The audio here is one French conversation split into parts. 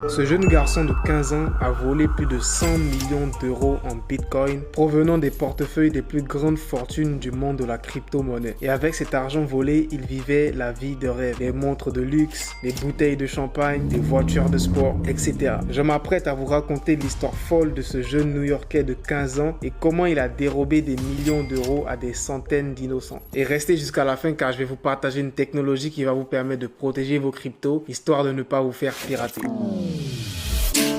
Ce jeune garçon de 15 ans a volé plus de 100 millions d'euros en Bitcoin provenant des portefeuilles des plus grandes fortunes du monde de la crypto-monnaie. Et avec cet argent volé, il vivait la vie de rêve. Des montres de luxe, des bouteilles de champagne, des voitures de sport, etc. Je m'apprête à vous raconter l'histoire folle de ce jeune New-Yorkais de 15 ans et comment il a dérobé des millions d'euros à des centaines d'innocents. Et restez jusqu'à la fin car je vais vous partager une technologie qui va vous permettre de protéger vos cryptos, histoire de ne pas vous faire pirater.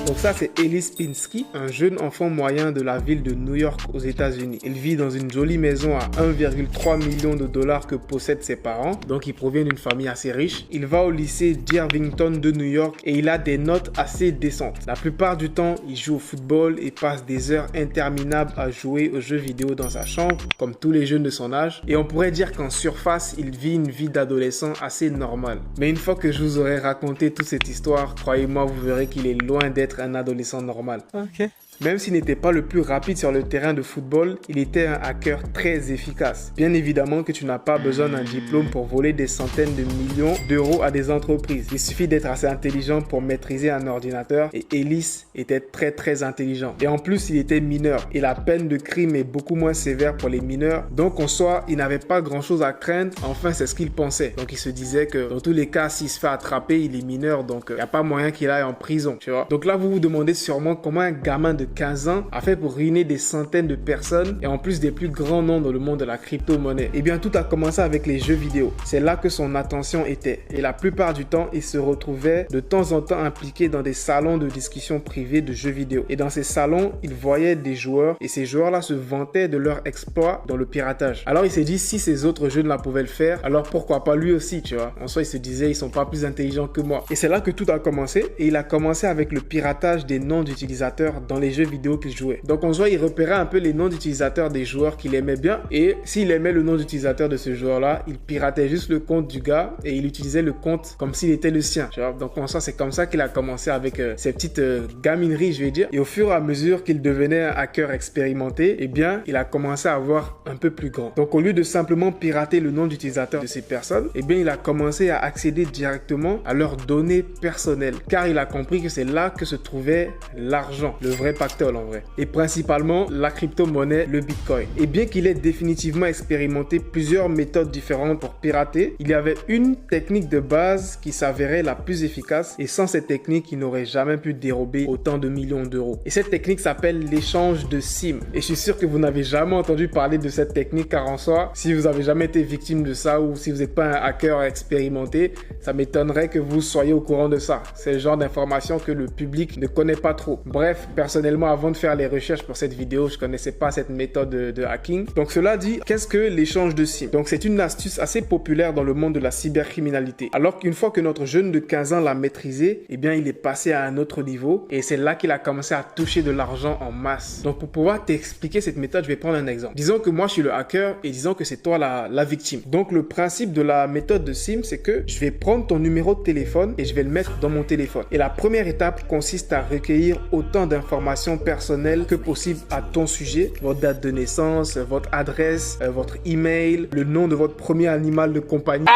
Donc ça, c'est Ellis Pinsky, un jeune enfant moyen de la ville de New York aux États-Unis. Il vit dans une jolie maison à 1,3 million de dollars que possèdent ses parents, donc il provient d'une famille assez riche. Il va au lycée d'Irvington de New York et il a des notes assez décentes. La plupart du temps, il joue au football et passe des heures interminables à jouer aux jeux vidéo dans sa chambre, comme tous les jeunes de son âge. Et on pourrait dire qu'en surface, il vit une vie d'adolescent assez normale. Mais une fois que je vous aurai raconté toute cette histoire, croyez-moi, vous verrez qu'il est loin d'être un adolescent normal. Ok. Même s'il n'était pas le plus rapide sur le terrain de football, il était un hacker très efficace. Bien évidemment que tu n'as pas besoin d'un diplôme pour voler des centaines de millions d'euros à des entreprises. Il suffit d'être assez intelligent pour maîtriser un ordinateur et Ellis était très intelligent. Et en plus, il était mineur et la peine de crime est beaucoup moins sévère pour les mineurs. Donc en soi, il n'avait pas grand chose à craindre. Enfin, c'est ce qu'il pensait. Donc il se disait que dans tous les cas, s'il se fait attraper, il est mineur. Donc il n'y a pas moyen qu'il aille en prison, tu vois. Donc là, vous vous demandez sûrement comment un gamin de 15 ans a fait pour ruiner des centaines de personnes et en plus des plus grands noms dans le monde de la crypto-monnaie. Et bien tout a commencé avec les jeux vidéo. C'est là que son attention était. Et la plupart du temps, il se retrouvait de temps en temps impliqué dans des salons de discussion privés de jeux vidéo. Et dans ces salons, il voyait des joueurs et ces joueurs-là se vantaient de leur exploit dans le piratage. Alors il s'est dit, si ces autres jeunes là pouvaient le faire, alors pourquoi pas lui aussi, tu vois. En soi, il se disait, ils sont pas plus intelligents que moi. Et c'est là que tout a commencé. Et il a commencé avec le piratage des noms d'utilisateurs dans les jeux vidéo qu'il jouait. Donc en soi, il repérait un peu les noms d'utilisateurs des joueurs qu'il aimait bien et s'il aimait le nom d'utilisateur de ce joueur-là, il piratait juste le compte du gars et il utilisait le compte comme s'il était le sien. Tu vois? Donc en soi, c'est comme ça qu'il a commencé avec ces petites gamineries, je vais dire. Et au fur et à mesure qu'il devenait un hacker expérimenté, eh bien, il a commencé à avoir un peu plus grand. Donc au lieu de simplement pirater le nom d'utilisateur de ces personnes, eh bien, il a commencé à accéder directement à leurs données personnelles car il a compris que c'est là que se trouvait l'argent, le vrai pactole en vrai. Et principalement la crypto-monnaie, le Bitcoin. Et bien qu'il ait définitivement expérimenté plusieurs méthodes différentes pour pirater, il y avait une technique de base qui s'avérait la plus efficace et sans cette technique, il n'aurait jamais pu dérober autant de millions d'euros. Et cette technique s'appelle l'échange de SIM. Et je suis sûr que vous n'avez jamais entendu parler de cette technique car en soi, si vous n'avez jamais été victime de ça ou si vous n'êtes pas un hacker expérimenté, ça m'étonnerait que vous soyez au courant de ça. C'est le genre d'information que le public ne connaît pas trop. Bref, personnellement, avant de faire les recherches pour cette vidéo, je connaissais pas cette méthode de hacking. Donc cela dit, qu'est-ce que l'échange de SIM? Donc c'est une astuce assez populaire dans le monde de la cybercriminalité. Alors qu'une fois que notre jeune de 15 ans l'a maîtrisé, eh bien il est passé à un autre niveau et c'est là qu'il a commencé à toucher de l'argent en masse. Donc pour pouvoir t'expliquer cette méthode, je vais prendre un exemple. Disons que moi je suis le hacker et disons que c'est toi la victime. Donc le principe de la méthode de SIM, c'est que je vais prendre ton numéro de téléphone et je vais le mettre dans mon téléphone. Et la première étape consiste à recueillir autant d'informations personnelles que possible à ton sujet, votre date de naissance, votre adresse, votre email, le nom de votre premier animal de compagnie,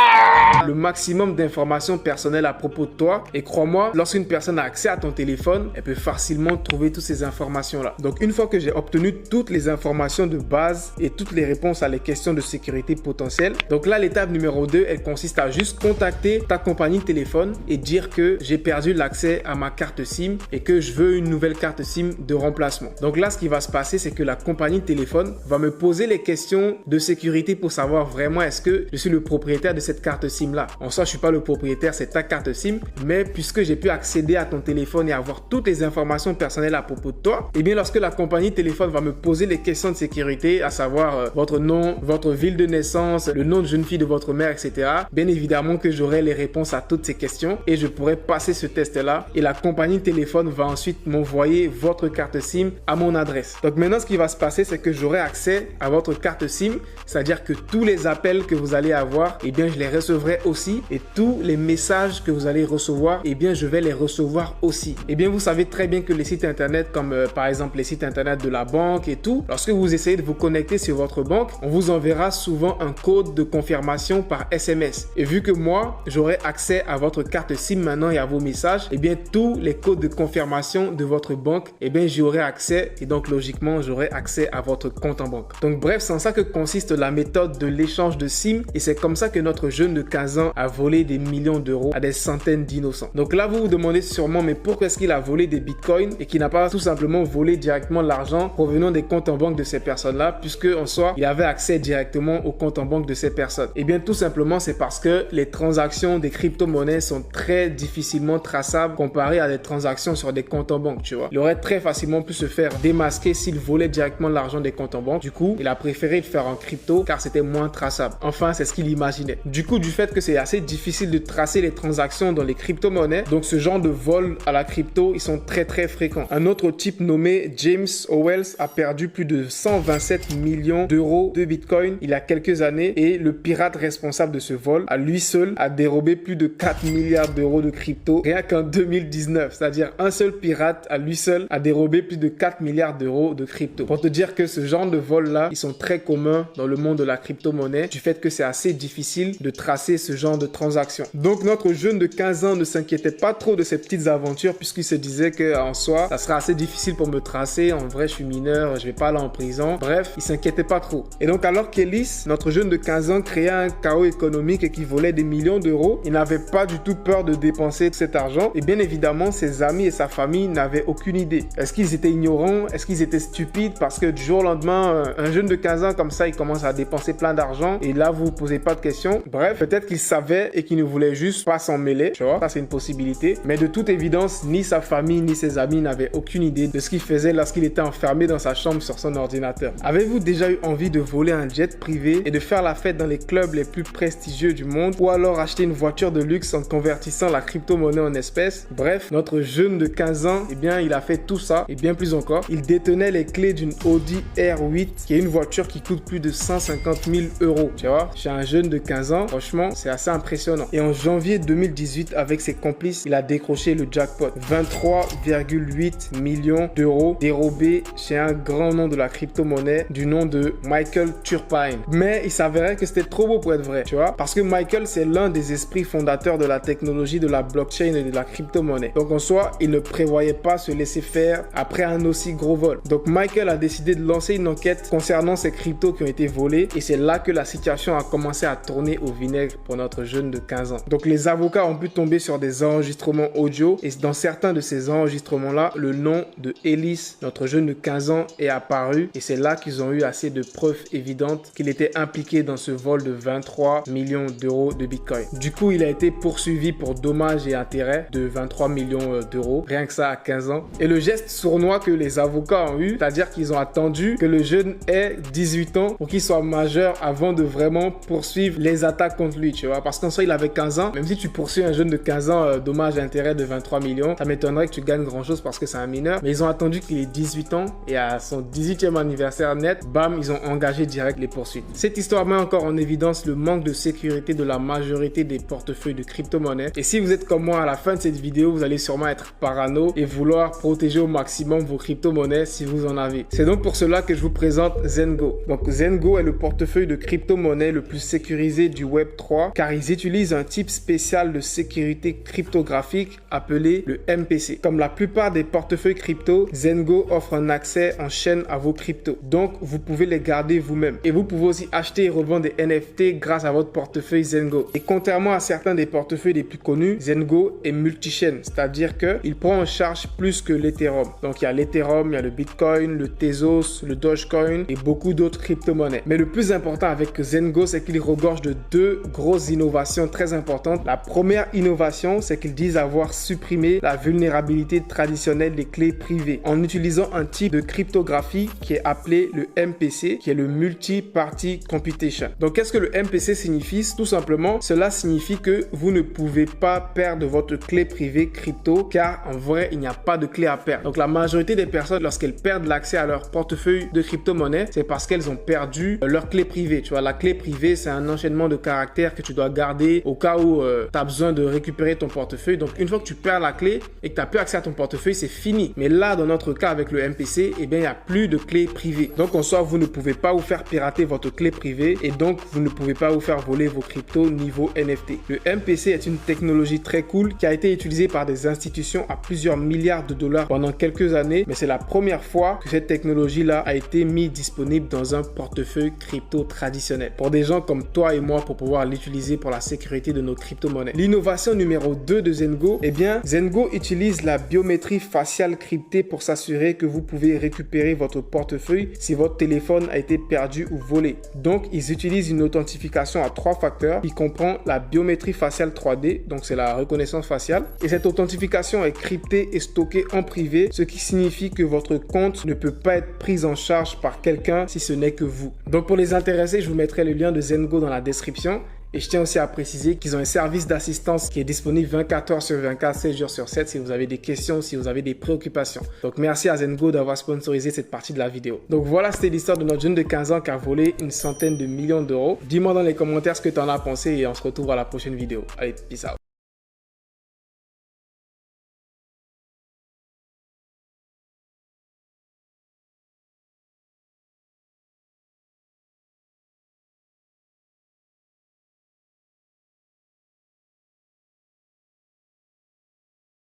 le maximum d'informations personnelles à propos de toi. Et crois-moi, lorsqu'une personne a accès à ton téléphone, elle peut facilement trouver toutes ces informations-là. Donc une fois que j'ai obtenu toutes les informations de base et toutes les réponses à les questions de sécurité potentielles, donc là l'étape numéro 2, elle consiste à juste contacter ta compagnie de téléphone et dire que j'ai perdu l'accès à ma carte SIM et que je veux une nouvelle carte SIM de remplacement. Donc là, ce qui va se passer, c'est que la compagnie de téléphone va me poser les questions de sécurité pour savoir vraiment est-ce que je suis le propriétaire de cette carte SIM là. En soi, je suis pas le propriétaire, c'est ta carte SIM, mais puisque j'ai pu accéder à ton téléphone et avoir toutes les informations personnelles à propos de toi, et bien lorsque la compagnie de téléphone va me poser les questions de sécurité, à savoir votre nom, votre ville de naissance, le nom de jeune fille de votre mère, etc. Bien évidemment que j'aurai les réponses à toutes ces questions et je pourrai passer ce test là et la compagnie de téléphone va ensuite m'envoyer votre votre carte SIM à mon adresse. Donc maintenant, ce qui va se passer, c'est que j'aurai accès à votre carte SIM, c'est-à-dire que tous les appels que vous allez avoir, eh bien, je les recevrai aussi, et tous les messages que vous allez recevoir, eh bien, je vais les recevoir aussi. Eh bien, vous savez très bien que les sites internet, comme par exemple les sites internet de la banque et tout, lorsque vous essayez de vous connecter sur votre banque, on vous enverra souvent un code de confirmation par SMS. Et vu que moi, j'aurai accès à votre carte SIM maintenant et à vos messages, eh bien, tous les codes de confirmation de votre banque, eh bien, j'y aurai accès, et donc logiquement, j'aurai accès à votre compte en banque. Donc bref, c'est en ça que consiste la méthode de l'échange de SIM, et c'est comme ça que notre jeune de 15 ans a volé des millions d'euros à des centaines d'innocents. Donc là, vous vous demandez sûrement, mais pourquoi est-ce qu'il a volé des bitcoins et qu'il n'a pas tout simplement volé directement l'argent provenant des comptes en banque de ces personnes-là, puisque en soi, il avait accès directement au compte en banque de ces personnes? Eh bien, tout simplement, c'est parce que les transactions des crypto-monnaies sont très difficilement traçables comparées à des transactions sur des comptes en banque, tu vois. Il aurait très facilement pu se faire démasquer s'il volait directement l'argent des comptes en banque. Du coup, il a préféré le faire en crypto car c'était moins traçable. Enfin, c'est ce qu'il imaginait. Du coup, du fait que c'est assez difficile de tracer les transactions dans les crypto-monnaies, donc ce genre de vol à la crypto, ils sont très fréquents. Un autre type nommé James Owells a perdu plus de 127 millions d'euros de bitcoin il y a quelques années, et le pirate responsable de ce vol, à lui seul, a dérobé plus de 4 milliards d'euros de crypto rien qu'en 2019. C'est-à-dire un seul pirate à lui seul a dérobé plus de 4 milliards d'euros de crypto. Pour te dire que ce genre de vol-là, ils sont très communs dans le monde de la crypto-monnaie, du fait que c'est assez difficile de tracer ce genre de transactions. Donc notre jeune de 15 ans ne s'inquiétait pas trop de ces petites aventures, puisqu'il se disait qu'en soi, ça sera assez difficile pour me tracer. En vrai, je suis mineur, je vais pas aller en prison. Bref, il s'inquiétait pas trop. Et donc alors qu'Ellis, notre jeune de 15 ans, créait un chaos économique et qui volait des millions d'euros, il n'avait pas du tout peur de dépenser cet argent. Et bien évidemment, ses amis et sa famille n'avaient aucune idée. Est-ce qu'ils étaient ignorants? Est-ce qu'ils étaient stupides? Parce que du jour au lendemain, un jeune de 15 ans comme ça, il commence à dépenser plein d'argent et là, vous vous posez pas de questions. Bref, peut-être qu'il savait et qu'il ne voulait juste pas s'en mêler, tu vois. Ça, c'est une possibilité. Mais de toute évidence, ni sa famille ni ses amis n'avaient aucune idée de ce qu'il faisait lorsqu'il était enfermé dans sa chambre sur son ordinateur. Avez-vous déjà eu envie de voler un jet privé et de faire la fête dans les clubs les plus prestigieux du monde, ou alors acheter une voiture de luxe en convertissant la crypto-monnaie en espèces? Bref, notre jeune de 15 ans, eh bien, il a fait tout ça et bien plus encore. Il détenait les clés d'une Audi R8, qui est une voiture qui coûte plus de 150 000 euros. Tu vois, chez un jeune de 15 ans, franchement, c'est assez impressionnant. Et en janvier 2018, avec ses complices, il a décroché le jackpot. 23,8 millions d'euros dérobés chez un grand nom de la crypto-monnaie du nom de Michael Turpine. Mais il s'avérait que c'était trop beau pour être vrai, tu vois, parce que Michael, c'est l'un des esprits fondateurs de la technologie de la blockchain et de la crypto-monnaie. Donc en soi, il ne prévoyait pas se laisser faire après un aussi gros vol. Donc Michael a décidé de lancer une enquête concernant ces cryptos qui ont été volés, et c'est là que la situation a commencé à tourner au vinaigre pour notre jeune de 15 ans. Donc les avocats ont pu tomber sur des enregistrements audio, et dans certains de ces enregistrements-là, le nom de Ellis, notre jeune de 15 ans, est apparu, et c'est là qu'ils ont eu assez de preuves évidentes qu'il était impliqué dans ce vol de 23 millions d'euros de bitcoin. Du coup, il a été poursuivi pour dommages et intérêts de 23 millions d'euros, rien que ça à 15 ans. Et le geste sournois que les avocats ont eu, c'est-à-dire qu'ils ont attendu que le jeune ait 18 ans pour qu'il soit majeur avant de vraiment poursuivre les attaques contre lui, tu vois. Parce qu'en soi, il avait 15 ans. Même si tu poursuis un jeune de 15 ans, dommages et intérêts de 23 millions, ça m'étonnerait que tu gagnes grand-chose parce que c'est un mineur. Mais ils ont attendu qu'il ait 18 ans, et à son 18e anniversaire net, bam, ils ont engagé direct les poursuites. Cette histoire met encore en évidence le manque de sécurité de la majorité des portefeuilles de crypto-monnaies. Et si vous êtes comme moi, à la fin de cette vidéo, vous allez sûrement être parano et vouloir protéger au maximum vos crypto-monnaies si vous en avez. C'est donc pour cela que je vous présente Zengo. Donc Zengo est le portefeuille de crypto-monnaie le plus sécurisé du Web3, car ils utilisent un type spécial de sécurité cryptographique appelé le MPC. Comme la plupart des portefeuilles crypto, Zengo offre un accès en chaîne à vos cryptos. Donc vous pouvez les garder vous-même. Et vous pouvez aussi acheter et revendre des NFT grâce à votre portefeuille Zengo. Et contrairement à certains des portefeuilles les plus connus, Zengo est multi-chaîne, c'est-à-dire qu'il prend en charge plus que l'Ethereum. Donc il y a l'Ethereum, il y a le Bitcoin, le Tezos, le Dogecoin et beaucoup d'autres crypto-monnaies. Mais le plus important avec Zengo, c'est qu'il regorge de deux grosses innovations très importantes. La première innovation, c'est qu'ils disent avoir supprimé la vulnérabilité traditionnelle des clés privées en utilisant un type de cryptographie qui est appelé le MPC, qui est le Multi-Party Computation. Donc qu'est-ce que le MPC signifie? Tout simplement, cela signifie que vous ne pouvez pas perdre votre clé privée crypto, car en vrai, il n'y a pas de clé à perdre. Donc la majorité des personnes, lorsqu'elles perdent l'accès à leur portefeuille de crypto-monnaie, c'est parce qu'elles ont perdu leur clé privée. Tu vois, la clé privée, c'est un enchaînement de caractères que tu dois garder au cas où tu as besoin de récupérer ton portefeuille. Donc une fois que tu perds la clé et que tu n'as plus accès à ton portefeuille, c'est fini. Mais là, dans notre cas avec le MPC, eh bien, il n'y a plus de clé privée. Donc en soi, vous ne pouvez pas vous faire pirater votre clé privée et donc vous ne pouvez pas vous faire voler vos cryptos niveau NFT. Le MPC est une technologie très cool qui a été utilisée par des institutions à plusieurs milliards de dollars pendant quelques années, mais c'est la première fois que cette technologie-là a été mise disponible dans un portefeuille crypto traditionnel. Pour des gens comme toi et moi, pour pouvoir l'utiliser pour la sécurité de nos crypto-monnaies. L'innovation numéro 2 de Zengo, eh bien, Zengo utilise la biométrie faciale cryptée pour s'assurer que vous pouvez récupérer votre portefeuille si votre téléphone a été perdu ou volé. Donc, ils utilisent une authentification à 3 facteurs qui comprend la biométrie faciale 3D, donc c'est la reconnaissance faciale. Et cette authentification est cryptée et stockée en privé, ce qui signifie que votre compte ne peut pas être pris en charge par quelqu'un si ce n'est que vous. Donc, pour les intéressés, je vous mettrai le lien de Zengo dans la description. Et je tiens aussi à préciser qu'ils ont un service d'assistance qui est disponible 24 heures sur 24, 7 jours sur 7 si vous avez des questions, si vous avez des préoccupations. Donc merci à Zengo d'avoir sponsorisé cette partie de la vidéo. Donc voilà, c'était l'histoire de notre jeune de 15 ans qui a volé une centaine de millions d'euros. Dis-moi dans les commentaires ce que tu en as pensé et on se retrouve à la prochaine vidéo. Allez, peace out.